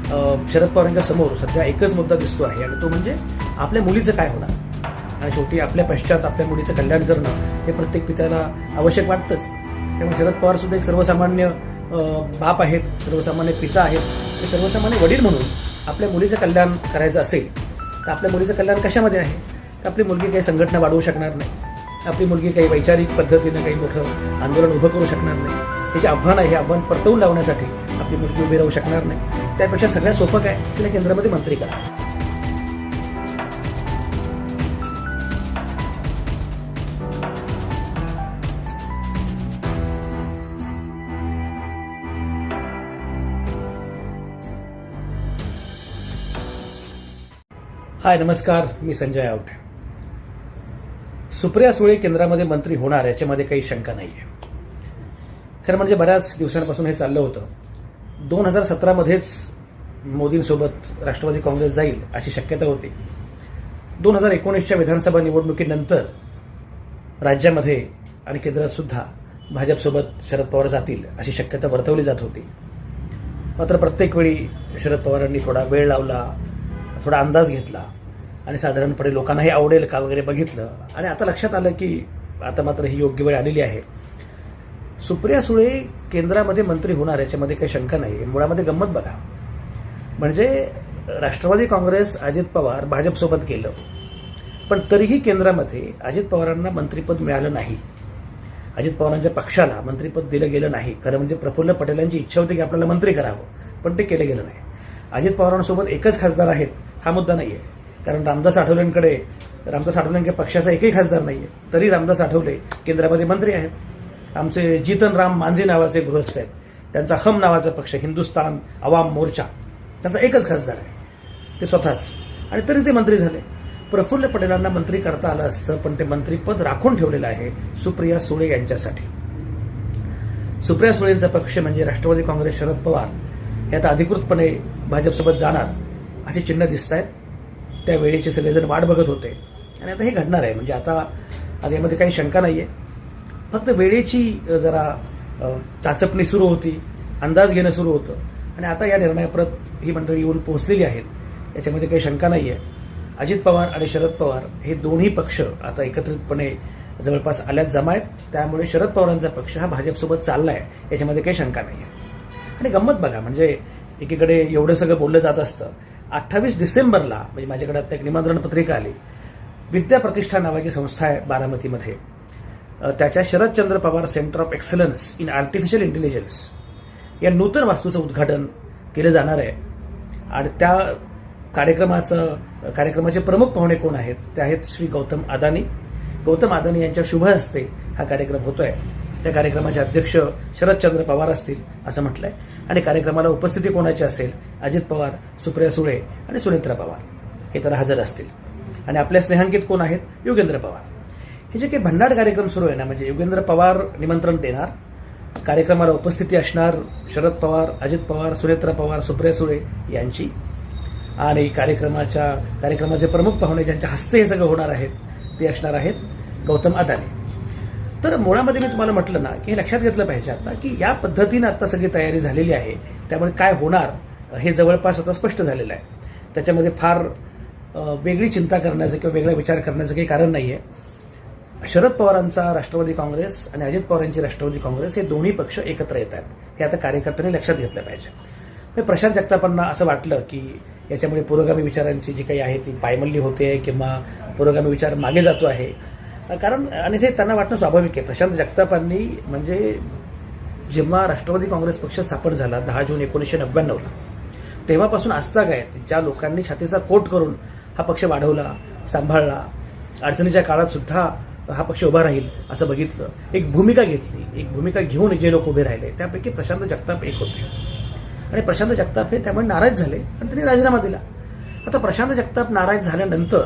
शरद पवारांच्या समोर सध्या एकच मुद्दा दिसतो आहे आणि तो म्हणजे आपल्या मुलीचं काय होणार. आणि शेवटी आपल्या पश्चात आपल्या मुलीचं कल्याण करणं हे प्रत्येक पित्याला आवश्यक वाटतंच. त्यामुळे शरद पवार सुद्धा एक सर्वसामान्य बाप आहेत, सर्वसामान्य पिता आहेत. ते सर्वसामान्य वडील म्हणून आपल्या मुलीचं कल्याण करायचं असेल तर आपल्या मुलीचं कल्याण कशामध्ये आहे तर आपली मुलगी काही संघटना वाढवू शकणार नाही, आपली मुलगी काही वैचारिक पद्धतीनं काही मोठं आंदोलन उभं करू शकणार नाही. हे जे आव्हान आहे हे आव्हान परतवून लावण्यासाठी आपली मुलगी उभी राहू शकणार नाही. त्यापेक्षा सगळ्यात सोपं काय, तिला केंद्रामध्ये मंत्री करा. हाय, नमस्कार. मी संजय आवटे. सुप्रिया सुळे केंद्रामध्ये मंत्री होणार याच्यामध्ये काही शंका नाहीये. खरं म्हणजे बऱ्याच दिवसांपासून हे चाललं होतं. 2017मध्येच मोदींसोबत राष्ट्रवादी काँग्रेस जाईल अशी शक्यता होती. 2019च्या विधानसभा निवडणुकीनंतर राज्यामध्ये आणि केंद्रात सुद्धा भाजपसोबत शरद पवार जातील अशी शक्यता वर्तवली जात होती. मात्र प्रत्येक वेळी शरद पवारांनी थोडा वेळ लावला, थोडा अंदाज घेतला आणि साधारणपणे लोकांना हे आवडेल का वगैरे बघितलं आणि आता लक्षात आलं की आता मात्र ही योग्य वेळ आलेली आहे. सुप्रिया सुळे केंद्रामध्ये मंत्री होणार याच्यामध्ये काही शंका नाही. मुळामध्ये गंमत बघा, म्हणजे राष्ट्रवादी काँग्रेस अजित पवार भाजपसोबत गेलं पण तरीही केंद्रामध्ये अजित पवारांना मंत्रिपद मिळालं नाही. अजित पवारांच्या पक्षाला मंत्रिपद दिलं गेलं नाही. खरं म्हणजे प्रफुल्ल पटेलांची इच्छा होती की आपल्याला मंत्री करावं पण ते केलं गेलं नाही. अजित पवारांसोबत एकच खासदार आहेत हा मुद्दा नाहीये, कारण रामदास आठवलेंकडे पक्षाचा एकही खासदार नाहीये, तरी रामदास आठवले केंद्रामध्ये मंत्री आहेत. आमचे जीतन राम मांझी नावाचे गृहस्थ आहेत, त्यांचा हम नावाचा पक्ष हिंदुस्तान अवाम मोर्चा, त्यांचा एकच खासदार आहे, ते स्वतःच, आणि तरी ते मंत्री झाले. प्रफुल्ल पटेलांना मंत्री करता आलं असतं पण ते मंत्रीपद राखून ठेवलेलं आहे सुप्रिया सुळे यांच्यासाठी. सुप्रिया सुळेंचा पक्ष म्हणजे राष्ट्रवादी काँग्रेस शरद पवार हे आता अधिकृतपणे भाजपसोबत जाणार अशी चिन्ह दिसत आहेत. त्या वेळेचे सगळेजण वाट बघत होते आणि आता हे घडणार आहे. म्हणजे आता यामध्ये काही शंका नाहीये. फक्त वेळेची जरा चाचपणी सुरू होती, अंदाज घेणं सुरू होतं आणि आता या निर्णयाप्रत ही मंडळी येऊन पोहोचलेली आहेत. याच्यामध्ये काही शंका नाहीये. अजित पवार आणि शरद पवार हे दोन्ही पक्ष आता एकत्रितपणे जवळपास आल्यात जमा आहेत. त्यामुळे शरद पवारांचा पक्ष हा भाजपसोबत चाललाय याच्यामध्ये काही शंका नाहीये. आणि गंमत बघा, म्हणजे एकीकडे एवढं सगळं बोललं जात असतं. 28 डिसेंबरला म्हणजे माझ्याकडे आता एक निमंत्रण पत्रिका आली. विद्या प्रतिष्ठान नावाची संस्था आहे बारामतीमध्ये, त्याच्या Sharadchandra Pawar centre of excellence in artificial intelligence या नूतन वास्तूचं उद्घाटन केलं जाणार आहे. आणि त्या कार्यक्रमाचे प्रमुख पाहुणे कोण आहेत ते आहेत श्री गौतम अदानी यांच्या शुभ हस्ते हा कार्यक्रम होतोय. त्या कार्यक्रमाचे अध्यक्ष शरदचंद्र पवार असतील असं म्हटलंय. आणि कार्यक्रमाला उपस्थिती कोणाची असेल, अजित पवार, सुप्रिया सुळे आणि सुनेत्रा पवार हे तर हजर असतील. आणि आपल्या स्नेहांकित कोण आहेत, योगेंद्र पवार. हे जे काही भन्नाट कार्यक्रम सुरू आहे ना, म्हणजे योगेंद्र पवार निमंत्रण देणार, कार्यक्रमाला उपस्थिती असणार शरद पवार, अजित पवार, सुनेत्रा पवार, सुप्रिया सुळे यांची, आणि कार्यक्रमाचे प्रमुख पाहुणे ज्यांच्या हस्ते हे सगळं होणार आहेत ते असणार आहेत गौतम अदानी. तर मुळामध्ये मी तुम्हाला म्हटलं ना की हे लक्षात घेतलं पाहिजे आता की या पद्धतीनं आता सगळी तयारी झालेली आहे. त्यामुळे काय होणार हे जवळपास आता स्पष्ट झालेलं आहे. त्याच्यामध्ये फार वेगळी चिंता करण्याचं किंवा वेगळा विचार करण्याचं काही कारण नाहीये. शरद पवारांचा राष्ट्रवादी काँग्रेस आणि अजित पवारांची राष्ट्रवादी काँग्रेस हे दोन्ही पक्ष एकत्र येत आहेत हे आता कार्यकर्त्यांनी लक्षात घेतलं पाहिजे. प्रशांत जगतापांना असं वाटलं की याच्यामुळे पुरोगामी विचारांची जी काही आहे ती पायमल्ली होते किंवा पुरोगामी विचार मागे जातो आहे. कारण आणि ते त्यांना वाटणं स्वाभाविक आहे. प्रशांत जगतापांनी म्हणजे जेव्हा राष्ट्रवादी काँग्रेस पक्ष स्थापन झाला 10 जून 1999ला, तेव्हापासून आजतागायत ज्या लोकांनी छातीचा कोट करून हा पक्ष वाढवला, सांभाळला, अडचणीच्या काळात सुद्धा हा पक्ष उभा राहील असं बघितलं, एक भूमिका घेतली, एक भूमिका घेऊन जे लोक उभे राहिले त्यापैकी प्रशांत जगताप एक होते. आणि प्रशांत जगताप हे त्यामुळे नाराज झाले आणि त्यांनी राजीनामा दिला. आता प्रशांत जगताप नाराज झाल्यानंतर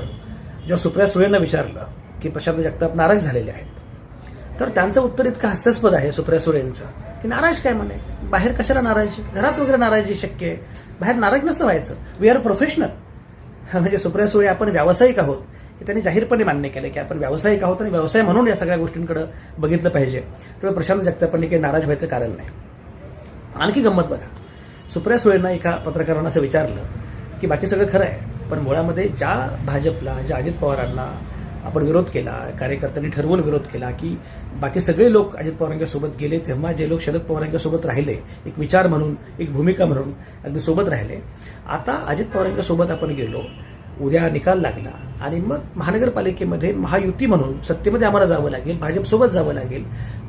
जेव्हा सुप्रिया सुळेंना विचारलं की प्रशांत जगताप नाराज झालेले आहेत, तर त्यांचं उत्तर इतकं हास्यास्पद आहे सुप्रिया सुळेंचं की नाराज काय म्हणे, बाहेर कशाला नाराजी, घरात वगैरे नाराजी शक्य आहे, बाहेर नाराज नसतं व्हायचं, वी आर प्रोफेशनल. म्हणजे सुप्रिया सुळे आपण व्यावसायिक आहोत हे त्यांनी जाहीरपणे मान्य केलं की आपण व्यावसायिक आहोत आणि व्यवसाय म्हणून या सगळ्या गोष्टींकडे बघितलं पाहिजे. त्यामुळे प्रशांत जगतापांनी काही नाराज व्हायचं कारण नाही. आणखी गंमत बघा, सुप्रिया सुळेंना एका पत्रकारानं असं विचारलं की बाकी सगळं खरं आहे, पण मुळामध्ये ज्या भाजपला, ज्या अजित पवारांना आपण विरोध केला, कार्यकर्त्यांनी ठरवून विरोध केला की बाकी सगळे लोक अजित पवारांच्या सोबत गेले, तेव्हा जे लोक शरद पवारांच्या सोबत राहिले, एक विचार म्हणून, एक भूमिका म्हणून अगदी सोबत राहिले, आता अजित पवारांच्या सोबत आपण गेलो, उद्या निकाल लागला आणि मग महानगरपालिकेमध्ये महायुती म्हणून सत्तेमध्ये आम्हाला जावं लागेल, भाजपसोबत जावं लागेल,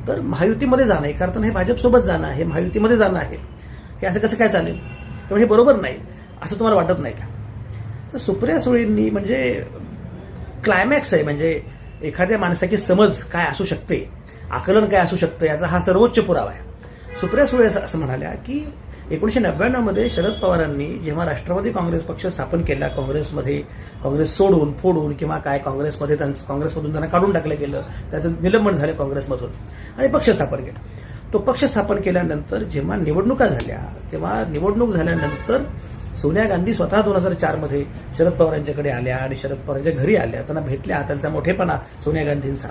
तर महायुतीमध्ये जाणं आहे, कारण हे भाजपसोबत जाणं आहे, महायुतीमध्ये जाणं आहे, हे असं कसं काय चालेल? त्यामुळे हे बरोबर नाही असं तुम्हाला वाटत नाही का? तर सुप्रिया सुळेंनी म्हणजे क्लायमॅक्स आहे, म्हणजे एखाद्या माणसाची समज काय असू शकते, आकलन काय असू शकतं, याचा हा सर्वोच्च पुरावा आहे. सुप्रिया सुळे असं म्हणाल्या की 1999 मध्ये शरद पवारांनी जेव्हा राष्ट्रवादी काँग्रेस पक्ष स्थापन केला, काँग्रेस सोडून फोडून किंवा काय काँग्रेसमधून त्यांना काढून टाकलं गेलं, त्याचं निलंबन झालं काँग्रेसमधून आणि पक्ष स्थापन केला. तो पक्ष स्थापन केल्यानंतर जेव्हा निवडणुका झाल्या, तेव्हा निवडणूक झाल्यानंतर सोनिया गांधी स्वतः 2004 मध्ये शरद पवारांच्याकडे आल्या आणि शरद पवारांच्या घरी आल्या, त्यांना भेटल्या, त्यांचा मोठेपणा सोनिया गांधींचा,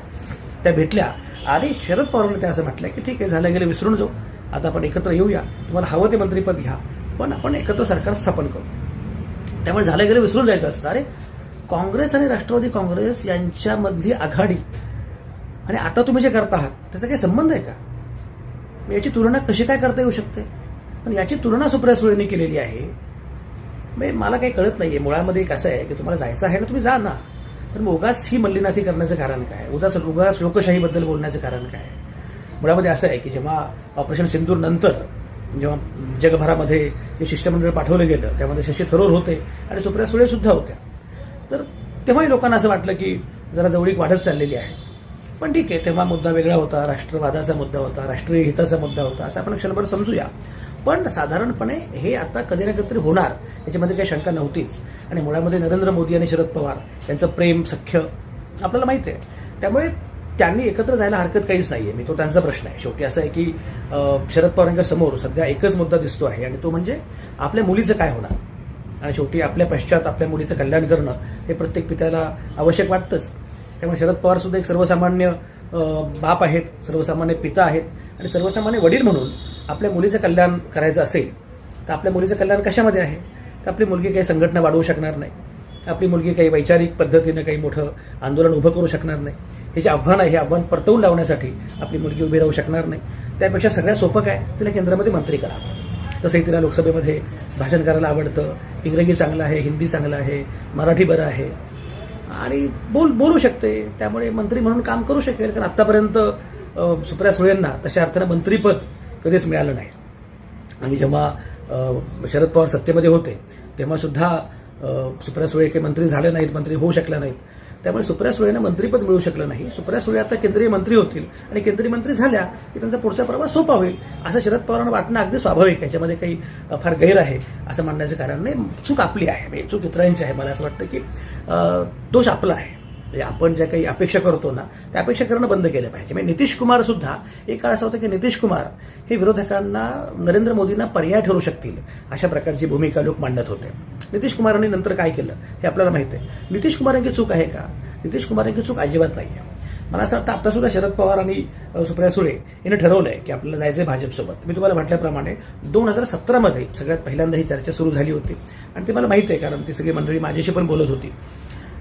त्या भेटल्या आणि शरद पवारांनी त्या असं म्हटलं की ठीक आहे, झालं गेलं विसरून जाऊ, आता आपण एकत्र येऊया, तुम्हाला हवं ते मंत्रिपद घ्या, पण आपण एकत्र सरकार स्थापन करू. त्यामुळे झालं गेलं विसरून जायचं असतं. अरे काँग्रेस आणि राष्ट्रवादी काँग्रेस यांच्यामधली आघाडी आणि आता तुम्ही जे करता आहात त्याचा काही संबंध आहे का? याची तुलना कशी काय करता येऊ शकते? पण याची तुलना सुप्रिया सुळेंनी केलेली आहे. मला काही कळत नाहीये. मुळामध्ये एक असं आहे की तुम्हाला जायचं आहे ना, तुम्ही जा ना, पण उगाच ही मल्लीनाथी करण्याचं कारण काय? उगाच लोकशाहीबद्दल बोलण्याचं कारण काय? मुळामध्ये असं आहे की जेव्हा ऑपरेशन सिंदूर नंतर जेव्हा जगभरामध्ये जे शिष्टमंडळ पाठवलं गेलं, त्यामध्ये शशी थरूर होते आणि सुप्रिया सुळे सुद्धा होत्या, तर तेव्हाही लोकांना असं वाटलं की जरा जवळीक वाढत चाललेली आहे. पण ठीक आहे, तेव्हा मुद्दा वेगळा होता, राष्ट्रवादाचा मुद्दा होता, राष्ट्रीय हिताचा मुद्दा होता, असं आपण क्षणभर समजूया. पण साधारणपणे हे आता कधी ना कधीतरी होणार याच्यामध्ये काही शंका नव्हतीच. आणि मुळामध्ये नरेंद्र मोदी आणि शरद पवार यांचं प्रेम सख्य आपल्याला माहिती आहे, त्यामुळे त्यांनी एकत्र जायला हरकत काहीच नाहीये. तो त्यांचा प्रश्न आहे. शेवटी असं आहे की शरद पवारांच्या समोर सध्या एकच मुद्दा दिसतो आहे आणि तो म्हणजे आपल्या मुलीचं काय होणार. आणि शेवटी आपल्या पश्चात आपल्या मुलीचं कल्याण करणं हे प्रत्येक पित्याला आवश्यक वाटतंच. त्यामुळे शरद पवार सुद्धा एक सर्वसामान्य बाप आहेत, सर्वसामान्य पिता आहेत आणि सर्वसामान्य वडील म्हणून आपल्या मुलीचं कल्याण करायचं असेल तर आपल्या मुलीचं कल्याण कशामध्ये आहे? तर आपली मुलगी काही संघटना वाढवू शकणार नाही, आपली मुलगी काही वैचारिक पद्धतीनं काही मोठं आंदोलन उभं करू शकणार नाही, हे जे आव्हान आहे हे आव्हान परतवून लावण्यासाठी आपली मुलगी उभी राहू शकणार नाही. त्यापेक्षा सगळ्यात सोपं काय, तिला केंद्रामध्ये मंत्री करा. तसंही तिला लोकसभेमध्ये भाषण करायला आवडतं, इंग्रजी चांगलं आहे, हिंदी चांगलं आहे, मराठी बरं आहे आणि बोलू शकते, त्यामुळे मंत्री म्हणून काम करू शकेल. कारण आतापर्यंत सुप्रिया सुळेंना तशा अर्थानं मंत्रीपद कधीच मिळालं नाही. आणि जेव्हा शरद पवार सत्तेमध्ये होते तेव्हा सुद्धा सुप्रिया सुळे काही मंत्री झाले नाहीत, मंत्री होऊ शकल्या नाहीत. त्यामुळे सुप्रिया सुळेंना मंत्रीपद मिळू शकलं नाही. सुप्रिया सुळे आता केंद्रीय मंत्री होतील आणि केंद्रीय मंत्री झाल्या की त्यांचा पुढचा प्रवास सोपा होईल असं शरद पवारांना वाटणं अगदी स्वाभाविक आहे. याच्यामध्ये काही फार गैर आहे असं म्हणण्याचं कारण नाही. चूक आपली आहे, चूक इतरांची आहे. मला असं वाटतं की दोष आपला आहे. आपण ज्या काही अपेक्षा करतो ना, त्या अपेक्षा करणं बंद केलं पाहिजे. म्हणजे नितीश कुमार सुद्धा एक काळ असा होता की नितीश कुमार हे विरोधकांना, नरेंद्र मोदींना पर्याय ठरू शकतील अशा प्रकारची भूमिका लोक मांडत होते. नितीश कुमारांनी नंतर काय केलं हे आपल्याला माहिती आहे. नितीश कुमार यांची चूक आहे का? नितीश कुमार यांची चूक अजिबात नाही आहे. मला असं वाटतं आता सुद्धा शरद पवार आणि सुप्रिया सुळे यांनी ठरवलंय की आपल्याला जायचंय भाजपसोबत. मी तुम्हाला म्हटल्याप्रमाणे 2017 मध्ये सगळ्यात पहिल्यांदा ही चर्चा सुरू झाली होती आणि ते मला माहिती आहे, कारण ती सगळी मंडळी माझ्याशी पण बोलत होती.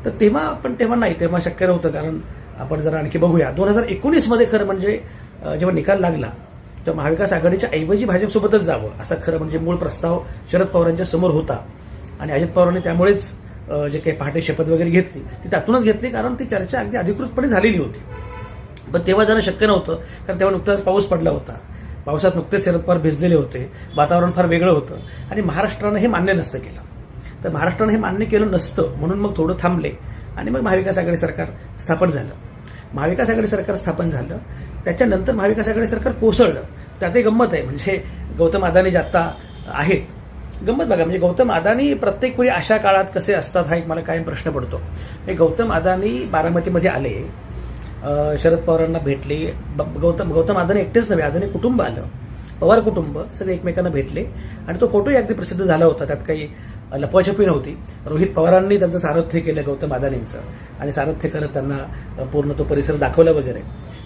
तर तेव्हा नाही, तेव्हा शक्य नव्हतं. कारण आपण जरा आणखी बघूया, 2019 मध्ये खरं म्हणजे जेव्हा निकाल लागला तेव्हा महाविकास आघाडीच्या ऐवजी भाजपसोबतच जावं असा खरं म्हणजे मूळ प्रस्ताव शरद पवारांच्या समोर होता. आणि अजित पवारांनी त्यामुळेच जे काही पहाटे शपथ वगैरे घेतली ती त्यातूनच घेतली, कारण ती चर्चा अगदी अधिकृतपणे झालेली होती. पण तेव्हा जाणं शक्य नव्हतं, कारण तेव्हा नुकताच पाऊस पडला होता. पावसात नुकतेच शरद पवार भिजलेले होते, वातावरण फार वेगळं होतं आणि महाराष्ट्रानं हे मान्य नसतं केलं. तर महाराष्ट्रानं हे मान्य केलं नसतं म्हणून मग थोडं थांबले आणि मग महाविकास आघाडी सरकार स्थापन झालं. महाविकास आघाडी सरकार स्थापन झालं, त्याच्यानंतर महाविकास आघाडी सरकार कोसळलं. त्यातही गंमत आहे, म्हणजे गौतम अदानी जे आता आहेत, गंमत बघा, म्हणजे गौतम अदानी प्रत्येक वेळी अशा काळात कसे असतात हा एक मला कायम प्रश्न पडतो. हे गौतम अदानी बारामतीमध्ये आले, शरद पवारांना भेटले. गौतम अदानी एकटेच नव्हे, अदानी कुटुंब आलं, पवार कुटुंब सगळे एकमेकांना भेटले आणि तो फोटोही अगदी प्रसिद्ध झाला होता. त्यात काही लपवाछपी नव्हती. रोहित पवारांनी त्यांचं सारथ्य केलं गौतम अदानींचं आणि सारथ्य करत त्यांना पूर्ण तो परिसर दाखवला वगैरे.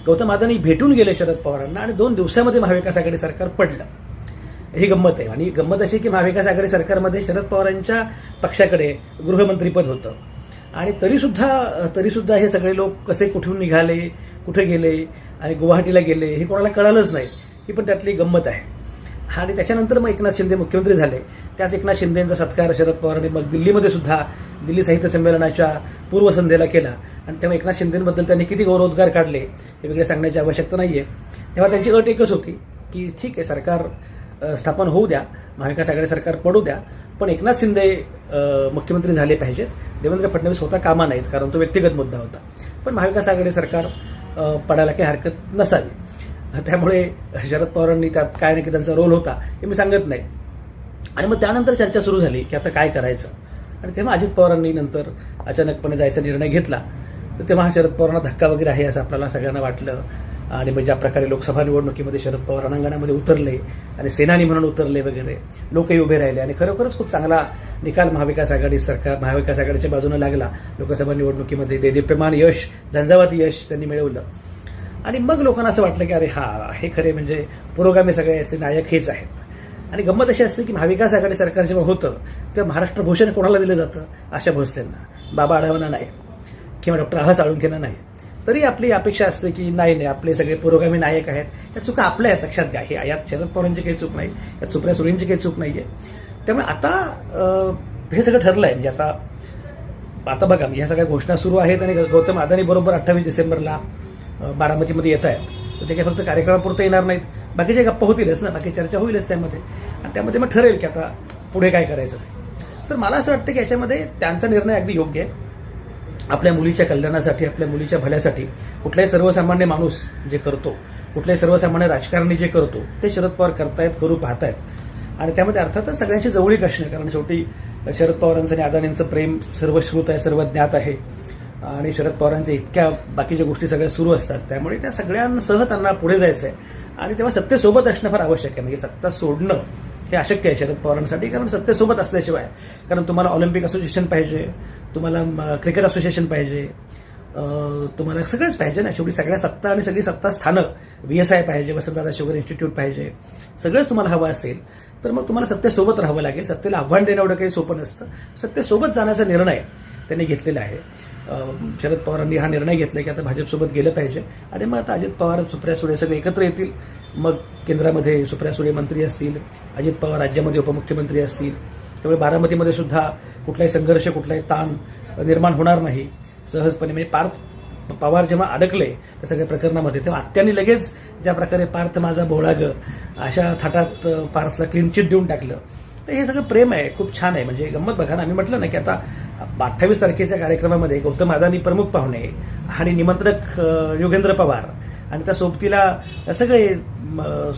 गौतम अदानी भेटून गेले शरद पवारांना आणि 2 दिवसामध्ये महाविकास आघाडी सरकार पडलं. ही गंमत आहे. आणि गंमत अशी की महाविकास आघाडी सरकारमध्ये शरद पवारांच्या पक्षाकडे गृहमंत्रीपद होतं आणि तरीसुद्धा हे सगळे लोक कसे कुठून निघाले, कुठे गेले आणि गुवाहाटीला गेले हे कोणाला कळालंच नाही. ही पण त्यातली गंमत आहे. आणि त्याच्यानंतर मग एकनाथ शिंदे मुख्यमंत्री झाले. त्याच एकनाथ शिंदेंचा सत्कार शरद पवारांनी मग दिल्लीमध्ये सुद्धा दिल्ली साहित्य संमेलनाच्या पूर्वसंध्येला केला आणि तेव्हा एकनाथ शिंदेबद्दल त्यांनी किती गौरवोद्गार काढले हे वेगळे सांगण्याची आवश्यकता नाहीये. तेव्हा त्यांची अट एकच होती की ठीक आहे, सरकार स्थापन होऊ द्या, महाविकास आघाडी सरकार पडू द्या, पण एकनाथ शिंदे मुख्यमंत्री झाले पाहिजेत, देवेंद्र फडणवीस होता कामा नाहीत, कारण तो व्यक्तिगत मुद्दा होता. पण महाविकास आघाडी सरकार पडायला काही हरकत नसावी. त्यामुळे शरद पवारांनी त्यात काय नक्की त्यांचा रोल होता हे मी सांगत नाही. आणि मग त्यानंतर चर्चा सुरू झाली की आता काय करायचं. आणि तेव्हा अजित पवारांनी नंतर अचानकपणे जायचा निर्णय घेतला. तर तेव्हा शरद पवारांना धक्का वगैरे आहे असं आपल्याला सगळ्यांना वाटलं. आणि मग ज्या प्रकारे लोकसभा निवडणुकीमध्ये शरद पवार रणांगणामध्ये उतरले आणि सेनानी म्हणून उतरले वगैरे, लोकही उभे राहिले आणि खरोखरच खूप चांगला निकाल महाविकास आघाडीच्या बाजूने लागला. लोकसभा निवडणुकीमध्ये देदीप्यमान यश, झंझावाती यश त्यांनी मिळवलं. आणि मग लोकांना असं वाटलं की अरे हे खरे म्हणजे पुरोगामी सगळ्याचे नायक हेच आहेत. आणि गंमत अशी असते की महाविकास आघाडी सरकार जेव्हा होतं तेव्हा महाराष्ट्र भूषण कोणाला दिलं जातं? आशा भोसलेंना, बाबा आढावांना नाही किंवा डॉक्टर आह साळुंखेंना नाही. तरी आपली अपेक्षा असते की नाही आपले सगळे पुरोगामी नायक आहेत. या चुका आपल्या आहेत, लक्षात घ्या. हे यात शरद पवारांची काही चूक नाही, यात सुप्रिया सुळेंची काही चूक नाहीये. त्यामुळे आता हे सगळं ठरलंय. म्हणजे आता बघा, ह्या सगळ्या घोषणा सुरू आहेत आणि गौतम अदानी बरोबर 28 डिसेंबरला बारामतीमध्ये येत आहेत. तर ते काही फक्त कार्यक्रमापुरतं येणार नाहीत, बाकीच्या गप्पा होतीलच ना, बाकी चर्चा होईलच त्यामध्ये. आणि त्यामध्ये मग ठरेल की आता पुढे काय करायचं ते. तर मला असं वाटतं की याच्यामध्ये त्यांचा निर्णय अगदी योग्य आहे. आपल्या मुलीच्या कल्याणासाठी, आपल्या मुलीच्या भल्यासाठी कुठलाही सर्वसामान्य माणूस जे करतो, कुठलाही सर्वसामान्य राजकारणी जे करतो ते शरद पवार करतायत, करू पाहतायत. आणि त्यामध्ये अर्थातच सगळ्यांची जवळीक असणे, कारण शेवटी शरद पवारांचं आणि अदानींचं प्रेम सर्वश्रुत आहे, सर्व ज्ञात आहे. आणि शरद पवारांच्या इतक्या बाकीच्या गोष्टी सगळ्या सुरू असतात. त्यामुळे त्या सगळ्यांसह त्यांना पुढे जायचं आहे. आणि तेव्हा सत्तेसोबत असणं फार आवश्यक आहे. म्हणजे सत्ता सोडणं हे अशक्य आहे शरद पवारांसाठी, कारण सत्तेसोबत असल्याशिवाय, कारण तुम्हाला ऑलिम्पिक असोसिएशन पाहिजे, तुम्हाला क्रिकेट असोसिएशन पाहिजे, तुम्हाला सगळेच पाहिजे ना. शेवटी सगळ्या सत्ता आणि सगळी सत्ता स्थानं, VSI पाहिजे, वसंतदादा शुगर इन्स्टिट्यूट पाहिजे, सगळंच तुम्हाला हवं असेल तर मग तुम्हाला सत्तेसोबत राहावं लागेल. सत्तेला आव्हान देणं एवढं काही सोपं नसतं. सत्तेसोबत जाण्याचा निर्णय त्यांनी घेतलेला आहे. शरद पवारांनी हा निर्णय घेतला की आता भाजपसोबत गेलं पाहिजे. आणि मग आता अजित पवार, सुप्रिया सुळे सगळे एकत्र येतील. मग केंद्रामध्ये सुप्रिया सुळे मंत्री असतील, अजित पवार राज्यामध्ये उपमुख्यमंत्री असतील. त्यामुळे बारामतीमध्ये सुद्धा कुठलाही संघर्ष, कुठलाही ताण निर्माण होणार नाही सहजपणे. म्हणजे पार्थ पवार जेव्हा अडकले त्या सगळ्या प्रकरणामध्ये, तेव्हा आत्यांनी लगेच ज्या प्रकारे पार्थ माझा भोळा ग अशा थाटात पार्थला क्लीन चिट देऊन टाकलं. तर हे सगळं प्रेम आहे, खूप छान आहे. म्हणजे गंमत बघा ना, आम्ही म्हटलं ना की आता 28 तारखेच्या कार्यक्रमामध्ये गौतम अदानी प्रमुख पाहुणे आणि निमंत्रक योगेंद्र पवार आणि त्या सोबतीला सगळे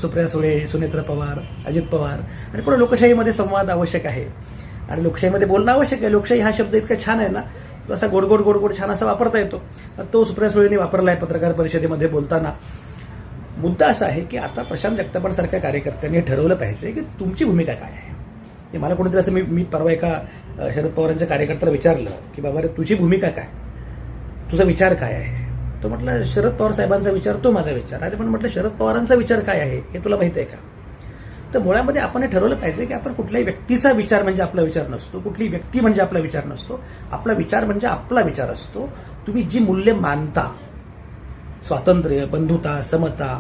सुप्रिया सुळे, सुनेत्र पवार, अजित पवार. आणि पुढे लोकशाहीमध्ये संवाद आवश्यक आहे आणि लोकशाहीमध्ये बोलणं आवश्यक आहे. लोकशाही हा शब्द इतका छान आहे ना, तो असा गोड गोड गोड गोड छान असा वापरता येतो. तो सुप्रिया सुळेंनी वापरला आहे पत्रकार परिषदेमध्ये बोलताना. मुद्दा असा आहे की आता प्रशांत जगतापांसारख्या कार्यकर्त्यांनी ठरवलं पाहिजे की तुमची भूमिका काय आहे. मला कोणीतरी असं मी परवा एका शरद पवारांच्या कार्यकर्त्याला विचारलं की बाबा रे, तुझी भूमिका काय, तुझा विचार काय आहे. तो म्हटलं शरद पवार साहेबांचा विचार तो माझा विचार. अरे पण म्हटलं शरद पवारांचा विचार काय आहे हे तुला माहिती आहे का. तर मुळामध्ये आपण हे ठरवलं पाहिजे की आपण कुठल्याही व्यक्तीचा विचार म्हणजे आपला विचार नसतो, कुठली व्यक्ती म्हणजे आपला विचार नसतो. आपला विचार म्हणजे आपला विचार असतो. तुम्ही जी मूल्य मानता, स्वातंत्र्य, बंधुता, समता,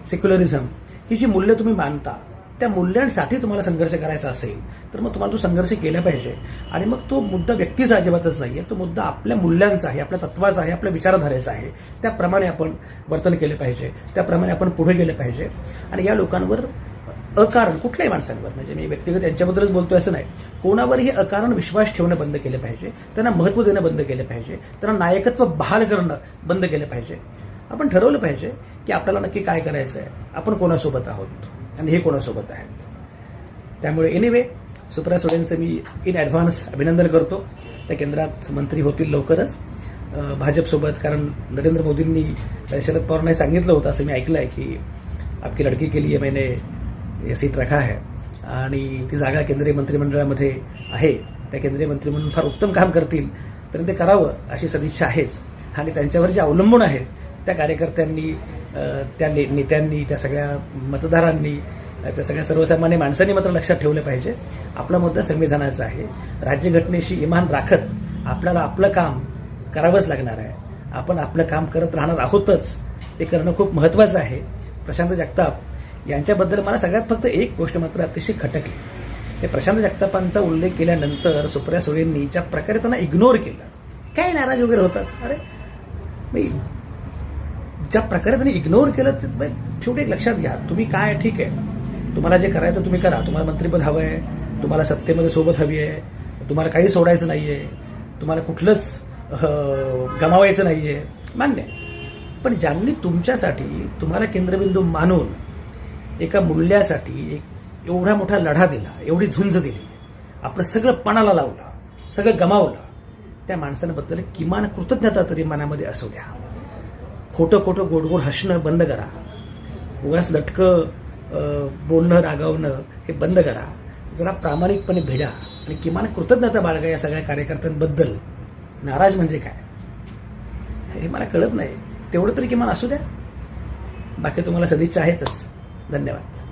सेक्युलरिझम, ही जी मूल्य तुम्ही मानता, त्या मूल्यांसाठी तुम्हाला संघर्ष करायचा असेल तर मग तुम्हाला तो संघर्ष केला पाहिजे. आणि मग तो मुद्दा व्यक्तीचा अजिबातच नाहीये, तो मुद्दा आपल्या मूल्यांचा आहे, आपल्या तत्वाचा आहे, आपल्या विचारधारेचा आहे. त्याप्रमाणे आपण वर्तन केलं पाहिजे, त्याप्रमाणे आपण पुढे गेलं पाहिजे. आणि या लोकांवर अकारण, कुठल्याही माणसांवर, म्हणजे मी व्यक्तिगत यांच्याबद्दलच बोलतोय असं नाही, कोणावरही अकारण विश्वास ठेवणं बंद केलं पाहिजे. त्यांना महत्त्व देणं बंद केलं पाहिजे. त्यांना नायकत्व बहाल करणं बंद केलं पाहिजे. आपण ठरवलं पाहिजे की आपल्याला नक्की काय करायचं आहे, आपण कोणासोबत आहोत आणि हे कोणासोबत आहेत. त्यामुळे एनिवे सुप्रिया सुळेंचं मी इन ॲडव्हान्स अभिनंदन करतो. त्या केंद्रात मंत्री होतील लवकरच भाजपसोबत. कारण नरेंद्र मोदींनी शरद पवारांनी सांगितलं होतं, असं मी ऐकलं आहे की आपकी लडकी के लिए मैंने सीट रखा है. आणि ती जागा केंद्रीय मंत्रिमंडळामध्ये आहे. त्या केंद्रीय मंत्री म्हणून फार उत्तम काम करतील तर ते करावं अशी सदिच्छा आहेच. आणि त्यांच्यावर जे अवलंबून आहेत त्या कार्यकर्त्यांनी, त्या नेत्यांनी, त्या सगळ्या मतदारांनी त्या सगळ्या सर्वसामान्य माणसांनी मात्र लक्षात ठेवलं पाहिजे, आपला मुद्दा संविधानाचा आहे. राज्यघटनेशी इमान राखत आपल्याला आपलं काम करावंच लागणार आहे. आपण आपलं काम करत राहणार आहोतच, ते करणं खूप महत्त्वाचं आहे. प्रशांत जगताप यांच्याबद्दल मला सगळ्यात फक्त एक गोष्ट मात्र अतिशय खटकली. हे प्रशांत जगतापांचा उल्लेख केल्यानंतर सुप्रिया सुळेंनी ज्या प्रकारे त्यांना इग्नोर केलं, काय नाराज वगैरे होतात. अरे ज्या प्रकारे त्यांनी इग्नोर केलं ते शेवटी एक लक्षात घ्या, तुम्ही काय ठीक आहे, तुम्हाला जे करायचं तुम्ही करा. तुम्हाला मंत्रिपद हवं आहे, तुम्हाला सत्तेमध्ये सोबत हवी आहे, तुम्हाला काही सोडायचं नाही आहे, तुम्हाला कुठलंच गमावायचं नाही आहे, मान्य आहे. पण ज्यांनी तुमच्यासाठी तुम्हाला केंद्रबिंदू मानून एका मूल्यासाठी एक एवढा मोठा लढा दिला, एवढी झुंज दिली, आपलं सगळं पणाला लावलं, सगळं गमावलं, त्या माणसांबद्दल किमान कृतज्ञता तरी मनामध्ये असू द्या. खोटं खोटं गोड गोड हसणं बंद करा, उगाच लटकं बोलणं रागावणं हे बंद करा. जरा प्रामाणिकपणे भिडा आणि किमान कृतज्ञता बाळगा या सगळ्या कार्यकर्त्यांबद्दल. नाराज म्हणजे काय हे मला कळत नाही, तेवढं तरी किमान असू द्या. बाकी तुम्हाला सदिच्छा आहेतच. धन्यवाद.